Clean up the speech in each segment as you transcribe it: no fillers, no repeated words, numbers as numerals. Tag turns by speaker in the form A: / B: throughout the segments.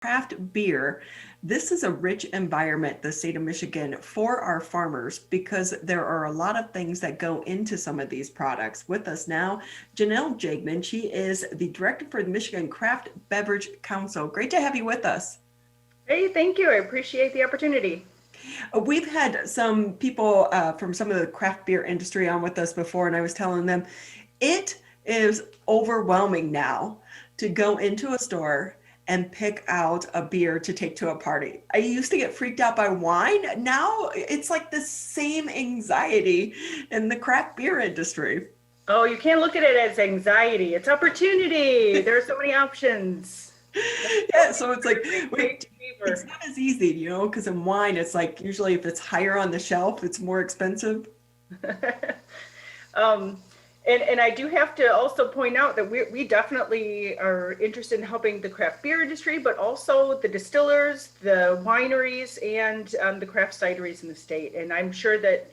A: craft beer, this is a rich environment, the state of Michigan, for our farmers because there are a lot of things that go into some of these products. With us now, Jenelle Jagmin. She is the director for the Michigan Craft Beverage Council. Great to have you with us.
B: Hey, thank you. I appreciate the opportunity.
A: We've had some people from some of the craft beer industry on with us before, and I was telling them it is overwhelming now to go into a store and pick out a beer to take to a party. I used to get freaked out by wine. Now it's like the same anxiety in the craft beer industry.
B: Oh, you can't look at it as anxiety. It's opportunity. There are so many options.
A: Yeah, so it's like
B: Great
A: it's
B: fever.
A: not as easy, because in wine it's like usually if it's higher on the shelf, it's more expensive.
B: um, and I do have to also point out that we definitely are interested in helping the craft beer industry, but also the distillers, the wineries, and the craft cideries in the state. And I'm sure that,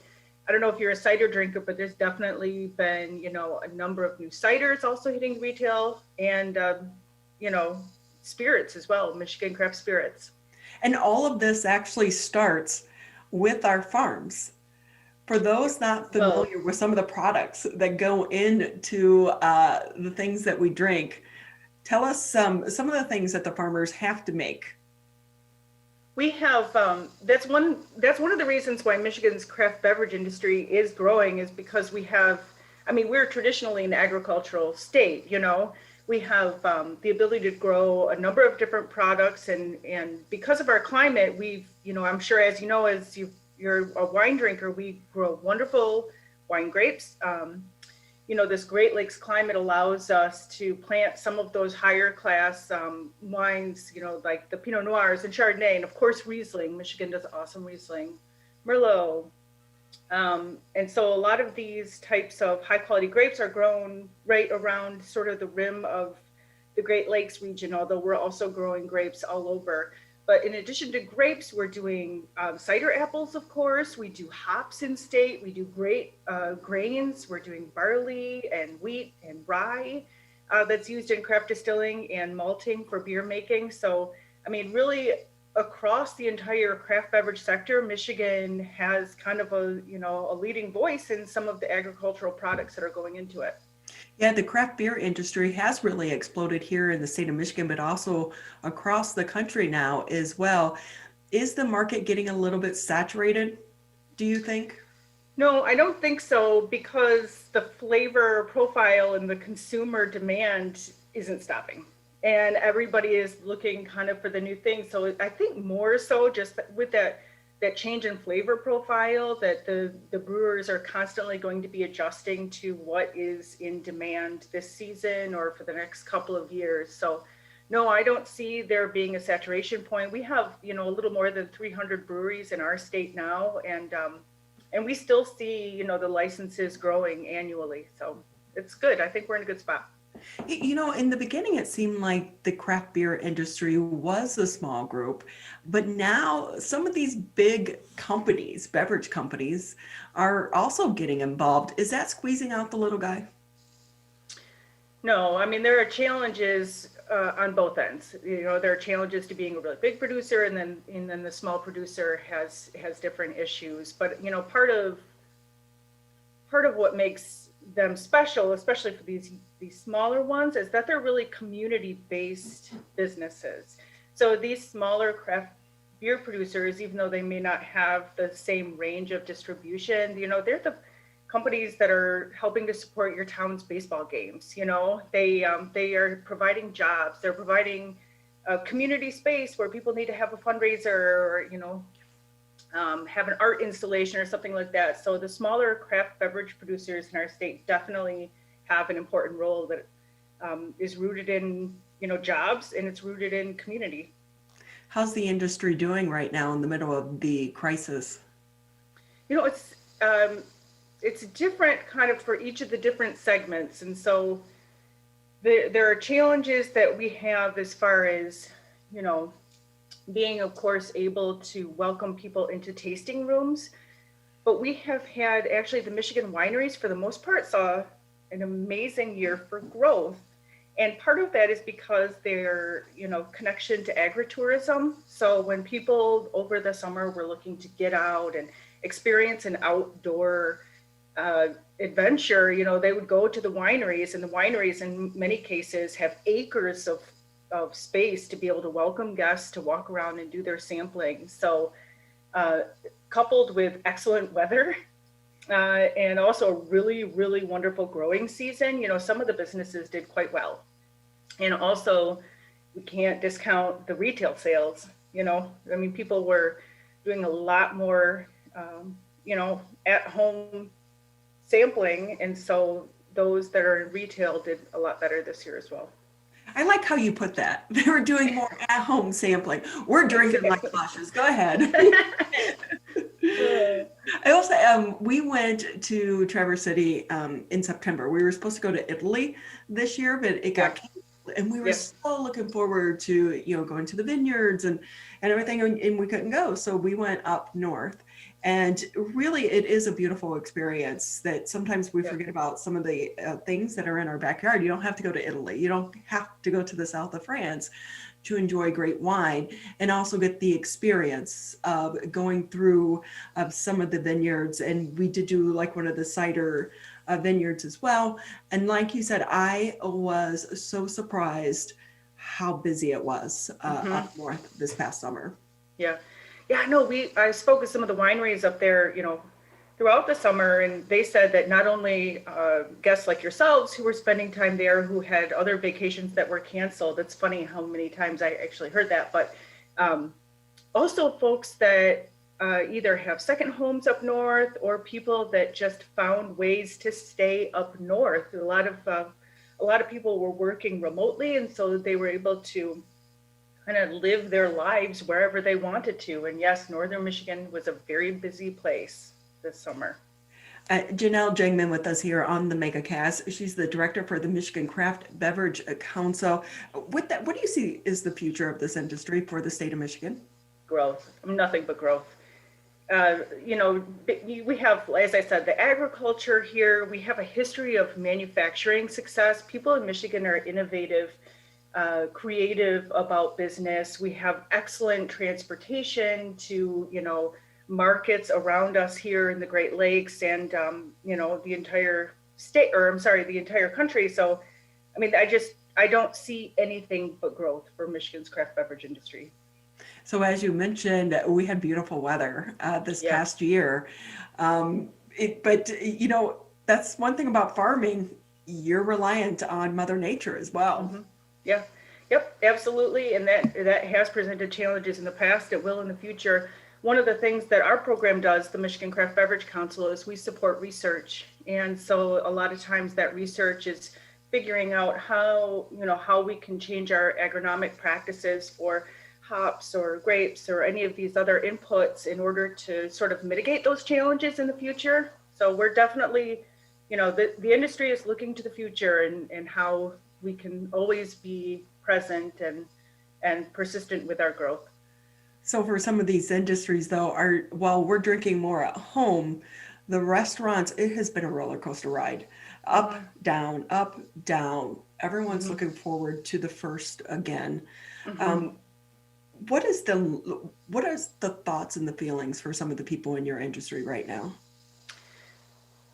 B: I don't know if you're a cider drinker, but there's definitely been, a number of new ciders also hitting retail and, you know, spirits as well, Michigan craft spirits.
A: And all of this actually starts with our farms. For those not
B: Well,
A: familiar with some of the products that go into the things that we drink, tell us some of the things that the farmers have to make.
B: we have that's one of the reasons why Michigan's craft beverage industry is growing is because we have, I mean, we're traditionally an agricultural state, we have the ability to grow a number of different products, and because of our climate, we've, I'm sure, as you know, you're a wine drinker, we grow wonderful wine grapes. This Great Lakes climate allows us to plant some of those higher class wines, like the Pinot Noirs and Chardonnay, and of course Riesling. Michigan does awesome Riesling, Merlot. And so a lot of these types of high quality grapes are grown right around sort of the rim of the Great Lakes region, although we're also growing grapes all over. But in addition to grapes, we're doing cider apples, of course. We do hops in state. We do great grains. We're doing barley and wheat and rye that's used in craft distilling and malting for beer making. So, I mean, really across the entire craft beverage sector, Michigan has kind of a leading voice in some of the agricultural products that are going into it.
A: Yeah, the craft beer industry has really exploded here in the state of Michigan, but also across the country now as well. Is the market getting a little bit saturated, do you think?
B: No, I don't think so because the flavor profile and the consumer demand isn't stopping. And everybody is looking kind of for the new thing. So I think more so just with that change in flavor profile that the brewers are constantly going to be adjusting to what is in demand this season or for the next couple of years. So no, I don't see there being a saturation point. We have, a little more than 300 breweries in our state now, and we still see, the licenses growing annually. So it's good. I think we're in a good spot.
A: In the beginning, it seemed like the craft beer industry was a small group, but now some of these big companies, beverage companies, are also getting involved. Is that squeezing out the little guy?
B: No, I mean, there are challenges on both ends. There are challenges to being a really big producer, and then the small producer has different issues. But part of what makes them special, especially for these smaller ones, is that they're really community-based businesses. So these smaller craft beer producers, even though they may not have the same range of distribution, they're the companies that are helping to support your town's baseball games. They are providing jobs. They're providing a community space where people need to have a fundraiser or have an art installation or something like that. So the smaller craft beverage producers in our state definitely have an important role that is rooted in jobs, and it's rooted in community.
A: How's the industry doing right now in the middle of the crisis?
B: You know, it's um, it's different kind of for each of the different segments, and so there are challenges that we have as far as you know being, of course, able to welcome people into tasting rooms. But we have had, actually, the Michigan wineries, for the most part, saw an amazing year for growth. And part of that is because their, connection to agritourism. So when people over the summer were looking to get out and experience an outdoor uh, adventure, they would go to the wineries, and the wineries in many cases have acres of space to be able to welcome guests to walk around and do their sampling. So uh, coupled with excellent weather, and also a really, really wonderful growing season, some of the businesses did quite well. And also, we can't discount the retail sales. I mean, people were doing a lot more, at home sampling. And so those that are in retail did a lot better this year as well.
A: I like how you put that. They were doing more at-home sampling. We're drinking like cautious. Go ahead. I also, we went to Traverse City in September. We were supposed to go to Italy this year, but it got canceled. And we were so looking forward to, going to the vineyards and everything, and we couldn't go. So we went up north. And really, it is a beautiful experience that sometimes we forget about some of the things that are in our backyard. You don't have to go to Italy. You don't have to go to the south of France to enjoy great wine and also get the experience of going through some of the vineyards. And we did do like one of the cider vineyards as well. And like you said, I was so surprised how busy it was up north this past summer.
B: Yeah. Yeah, no, I spoke with some of the wineries up there, throughout the summer, and they said that not only guests like yourselves who were spending time there who had other vacations that were canceled. It's funny how many times I actually heard that, but also folks that either have second homes up north or people that just found ways to stay up north. A lot of people were working remotely, and so they were able to kind of live their lives wherever they wanted to. And yes, Northern Michigan was a very busy place this summer.
A: Jenelle Jagmin with us here on the MegaCast. She's the director for the Michigan Craft Beverage Council. With that, what do you see is the future of this industry for the state of Michigan?
B: Growth, nothing but growth. We have, as I said, the agriculture here. We have a history of manufacturing success. People in Michigan are innovative, creative about business. We have excellent transportation to, markets around us here in the Great Lakes and, the entire state, the entire country. So, I mean, I don't see anything but growth for Michigan's craft beverage industry.
A: So as you mentioned, we had beautiful weather this past year. But that's one thing about farming. You're reliant on Mother Nature as well.
B: Mm-hmm. Yeah. Yep, absolutely. And that has presented challenges in the past. It will in the future. One of the things that our program does, the Michigan Craft Beverage Council, is we support research. And so a lot of times that research is figuring out how we can change our agronomic practices for hops or grapes or any of these other inputs in order to sort of mitigate those challenges in the future. So we're definitely, the industry is looking to the future and how we can always be present and persistent with our growth.
A: So for some of these industries, though, while we're drinking more at home, the restaurants, it has been a roller coaster ride. Up, down, up, down. Everyone's looking forward to the first again. What is the thoughts and the feelings for some of the people in your industry right now?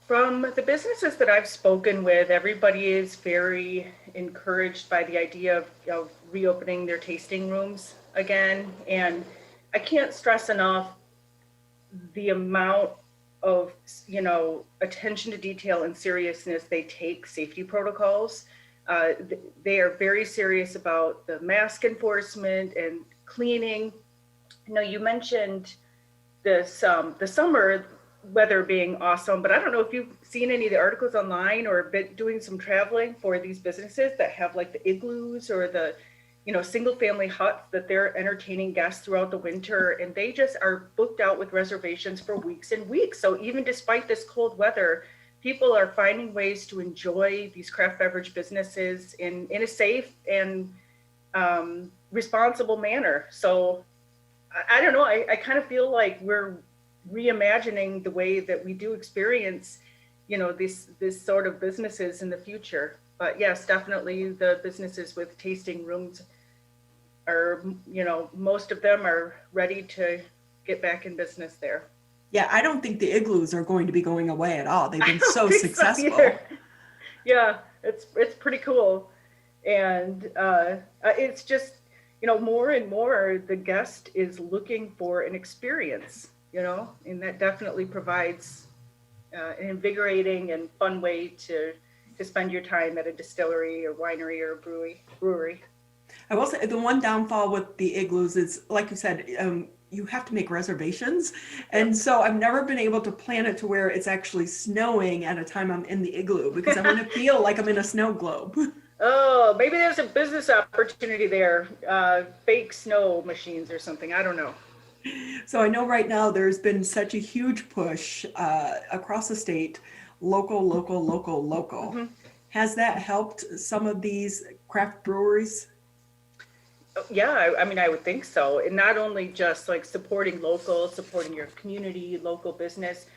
B: From the businesses that I've spoken with, everybody is very encouraged by the idea of reopening their tasting rooms again. And I can't stress enough the amount of, attention to detail and seriousness they take safety protocols. They are very serious about the mask enforcement and cleaning. You mentioned this, the summer weather being awesome, but I don't know if you've seen any of the articles online or been doing some traveling for these businesses that have like the igloos or the, single family huts that they're entertaining guests throughout the winter, and they just are booked out with reservations for weeks and weeks. So even despite this cold weather, people are finding ways to enjoy these craft beverage businesses in a safe and responsible manner. So I don't know, I kind of feel like we're reimagining the way that we do experience, this sort of businesses in the future. But yes, definitely the businesses with tasting rooms are, most of them are ready to get back in business there.
A: Yeah, I don't think the igloos are going to be going away at all. They've
B: I
A: been
B: don't
A: so
B: think so either.
A: successful.
B: Yeah, it's pretty cool. And it's just, more and more the guest is looking for an experience, and that definitely provides an invigorating and fun way to spend your time at a distillery or winery or brewery.
A: I will say the one downfall with the igloos is, like you said, you have to make reservations. And
B: Yep.
A: so I've never been able to plan it to where it's actually snowing at a time I'm in the igloo because I want to feel like I'm in a snow globe.
B: Oh, maybe there's a business opportunity there. Fake snow machines or something. I don't know.
A: So I know right now there's been such a huge push across the state, local, local, local, local.
B: Hmm.
A: Has that helped some of these craft breweries?
B: Yeah, I mean, I would think so. And not only just like supporting local, supporting your community, local business,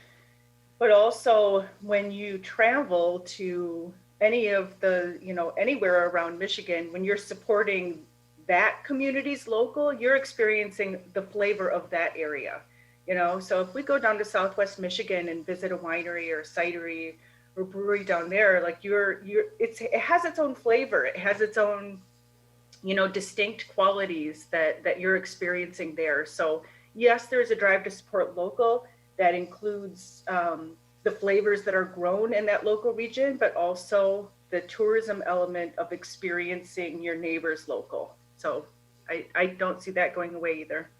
B: but also when you travel to any of the, anywhere around Michigan, when you're supporting that community's local, you're experiencing the flavor of that area. So if we go down to Southwest Michigan and visit a winery or a cidery or brewery down there, like it has its own flavor. It has its own, distinct qualities that you're experiencing there. So yes, there's a drive to support local that includes the flavors that are grown in that local region, but also the tourism element of experiencing your neighbor's local. So I don't see that going away either.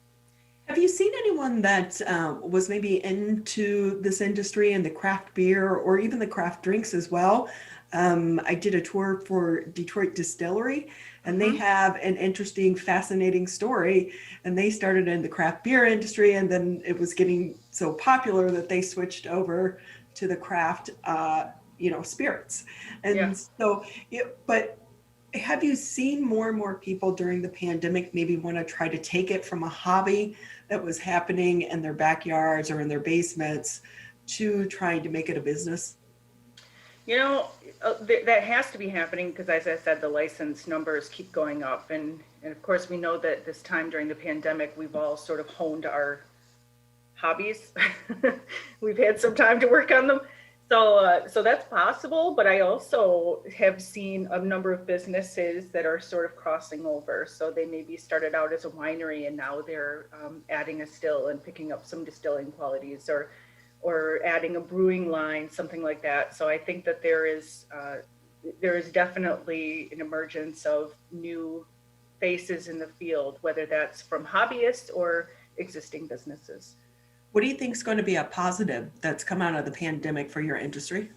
A: Have you seen anyone that was maybe into this industry and the craft beer or even the craft drinks as well? I did a tour for Detroit Distillery, and they
B: Hmm.
A: have an interesting, fascinating story. And they started in the craft beer industry, and then it was getting so popular that they switched over to the craft, spirits.
B: Yeah.
A: And so, but have you seen more and more people during the pandemic maybe want to try to take it from a hobby that was happening in their backyards or in their basements to trying to make it a business?
B: You know, that has to be happening because, as I said, the license numbers keep going up. And of course, we know that this time during the pandemic, we've all sort of honed our hobbies. We've had some time to work on them. So that's possible, but I also have seen a number of businesses that are sort of crossing over. So they maybe started out as a winery and now they're adding a still and picking up some distilling qualities, or adding a brewing line, something like that. So I think that there is definitely an emergence of new faces in the field, whether that's from hobbyists or existing businesses.
A: What do you think is going to be a positive that's come out of the pandemic for your industry?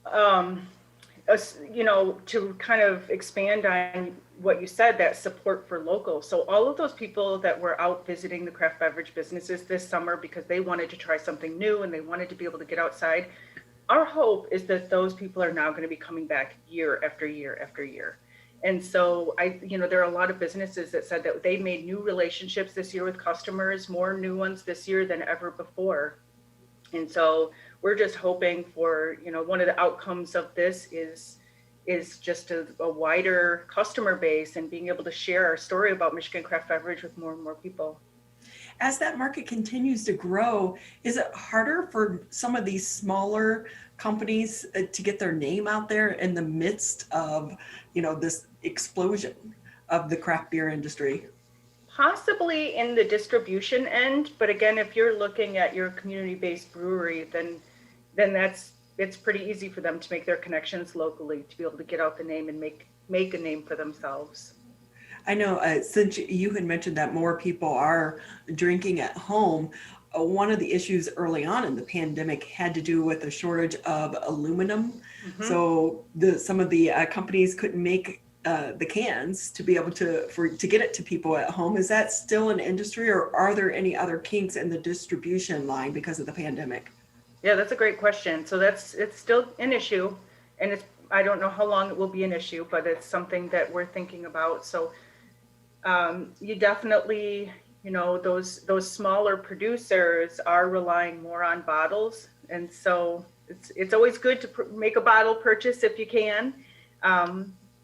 B: Um, to kind of expand on what you said, that support for local. So all of those people that were out visiting the craft beverage businesses this summer because they wanted to try something new and they wanted to be able to get outside, our hope is that those people are now going to be coming back year after year after year. And so there are a lot of businesses that said that they made new relationships this year with customers, more new ones this year than ever before. And so we're just hoping for, one of the outcomes of this is just a wider customer base and being able to share our story about Michigan Craft Beverage with more and more people.
A: As that market continues to grow, is it harder for some of these smaller companies to get their name out there in the midst of, this explosion of the craft beer industry?
B: Possibly in the distribution end, but again, if you're looking at your community-based brewery, then it's pretty easy for them to make their connections locally to be able to get out the name and make a name for themselves.
A: I know since you had mentioned that more people are drinking at home, one of the issues early on in the pandemic had to do with a shortage of aluminum.
B: Hmm.
A: So some of the companies couldn't make the cans to be able to get it to people at home. Is that still an industry, or are there any other kinks in the distribution line because of the pandemic?
B: Yeah, that's a great question. So it's still an issue, and I don't know how long it will be an issue, but it's something that we're thinking about. So you definitely, those smaller producers are relying more on bottles, and so it's always good to make a bottle purchase if you can.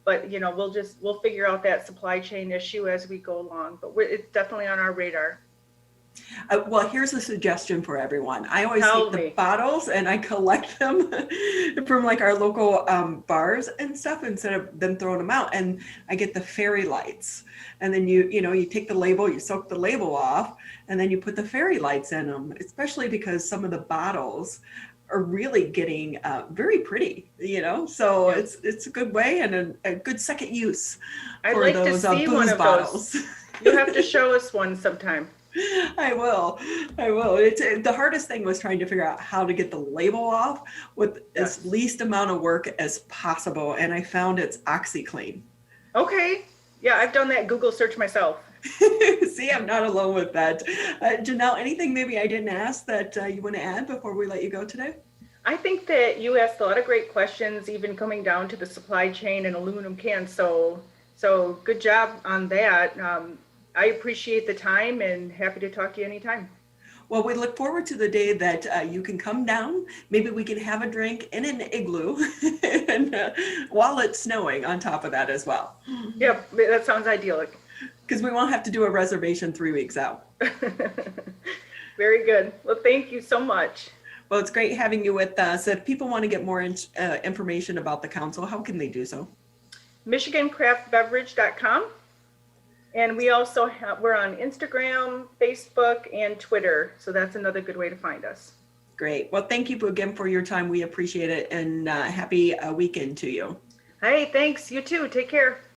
B: But you know, we'll figure out that supply chain issue as we go along, but it's definitely on our radar.
A: Well, here's a suggestion for everyone. I always
B: Tell
A: take the
B: me.
A: bottles and I collect them from like our local bars and stuff instead of them throwing them out. And I get the fairy lights. And then you take the label, you soak the label off, and then you put the fairy lights in them, especially because some of the bottles are really getting very pretty, so
B: Yeah.
A: it's a good way and a good second use
B: I'd
A: for
B: like to
A: those
B: see one
A: booze
B: of
A: bottles.
B: those. You have to show us one sometime.
A: I will. I will. It's the hardest thing was trying to figure out how to get the label off with
B: Yes.
A: as least amount of work as possible. And I found it's OxyClean.
B: Okay. Yeah, I've done that Google search myself.
A: See, I'm not alone with that. Janelle, anything maybe I didn't ask that you want to add before we let you go today?
B: I think that you asked a lot of great questions, even coming down to the supply chain and aluminum cans. So good job on that. I appreciate the time and happy to talk to you anytime.
A: Well, we look forward to the day that you can come down. Maybe we can have a drink in an igloo and, while it's snowing on top of that as well.
B: Yep, that sounds idyllic.
A: Because we won't have to do a reservation 3 weeks out.
B: Very good. Well, thank you so much.
A: Well, it's great having you with us. If people want to get more information about the council, how can they do so?
B: MichiganCraftBeverage.com. And we also we're on Instagram, Facebook, and Twitter. So that's another good way to find us.
A: Great. Well, thank you again for your time. We appreciate it, and happy weekend to you.
B: Hey, thanks. You too. Take care.